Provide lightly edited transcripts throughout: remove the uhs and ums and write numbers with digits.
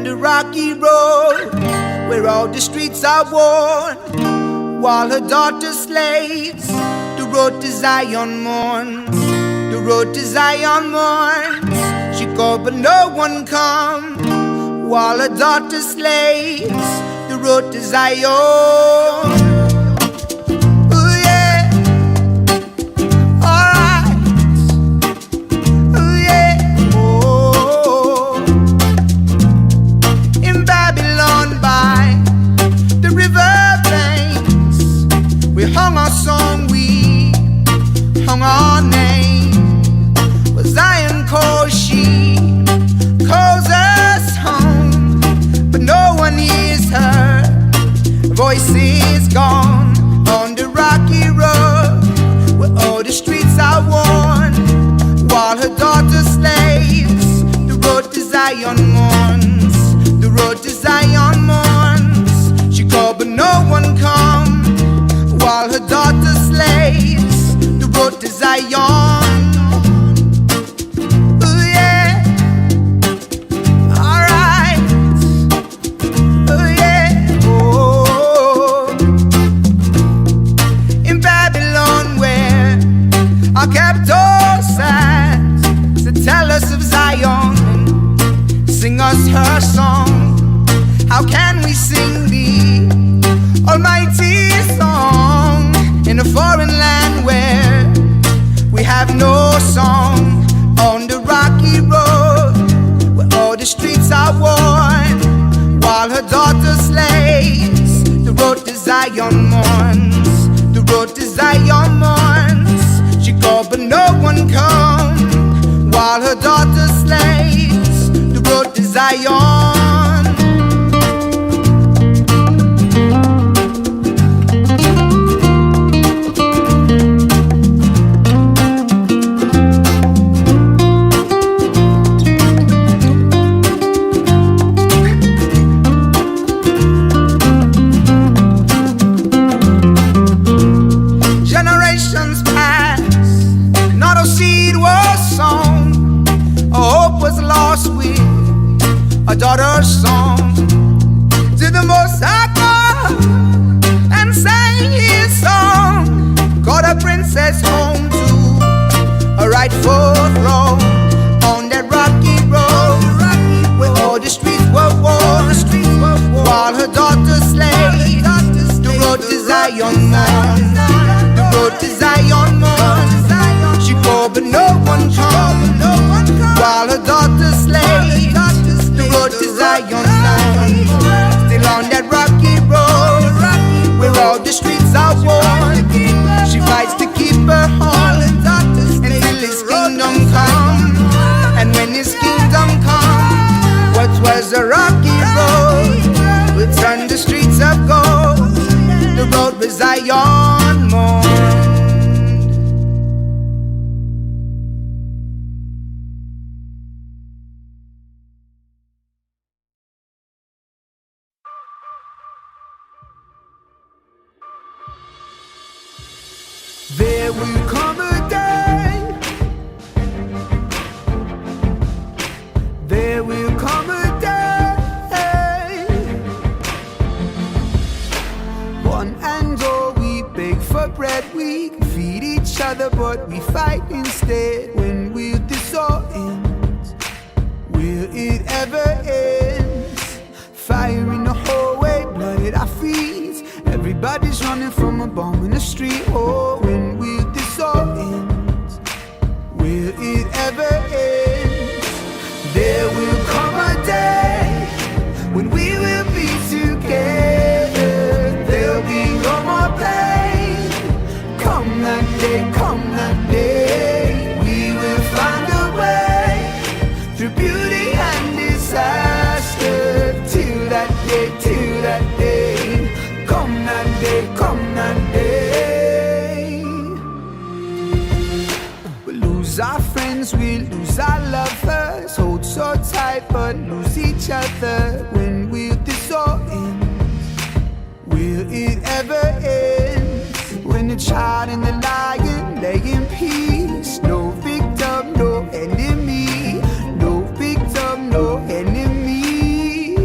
the rocky road where all the streets are worn, while her daughter slaves. The road to Zion mourns, the road to Zion mourns. She called but no one come, while her daughter slaves. The road to Zion. Our name was Zion calls, she calls us home, but no one hears her voice is gone on the rocky road where all the streets are worn, while her daughter slaves. The road to Zion mourns, the road to Zion mourns. She called but no one come, while her daughter slaves. The road to Zion. Oh yeah. Alright. Oh yeah. Oh. In Babylon where our capital stands, to tell us of Zion and sing us her song. How can we sing the almighty song in a foreign land where we have no song? On the rocky road where all the streets are worn, while her daughter slaves. The road to Zion mourns, the road to Zion mourns. She called but no one come, while her daughter slaves. The road to Zion. A daughter's song to the Most High God, and sang his song. Got a princess home to a rightful throne on that rocky road where all the streets were worn, while her daughter slaves. The road to Zion mourns, the road to Zion mourns. She called but no one come, while her daughter slaves. The road to Zion mourns, still on that rocky road where all the streets are worn. She fights to keep her home until his kingdom come. And when his kingdom come, what was a rocky road will turn the streets of gold. The road where Zion mourns. There will come a day, there will come a day, one and all we beg for bread, we feed each other but we fight instead. When will this all end? Will it ever end? Fire in the hallway, blood at our feet, everybody's running from a bomb in the street. Oh, when will this all end? Will it ever end? There will come a day when we will be together. There'll be no more pain. Come that day, come that day. We will find a way through beauty and disaster. Till that day, till that day. Come that day, come that day. We'll lose our friends, we'll lose our lovers. Hold so tight but lose each other. When will this all end? Will it ever end? When the child and the lion lay in peace. No victim, no enemy. No victim, no enemy.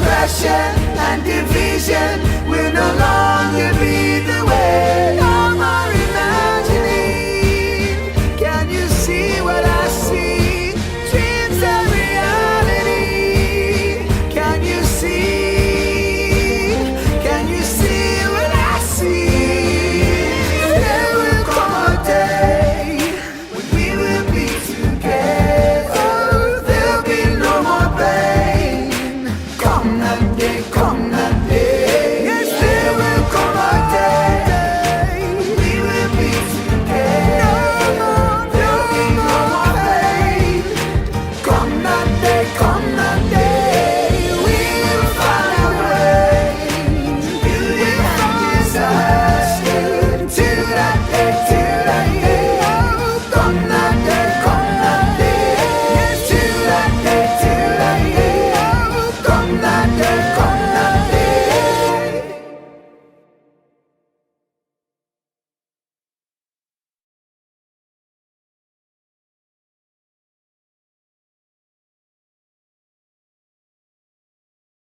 oppression and division will no longer be the way. No more imagining. Can you see what I see? Dreams are reality. Can you see? Can you see what I see? There will come a day when we will be together. There'll be no more pain. Come and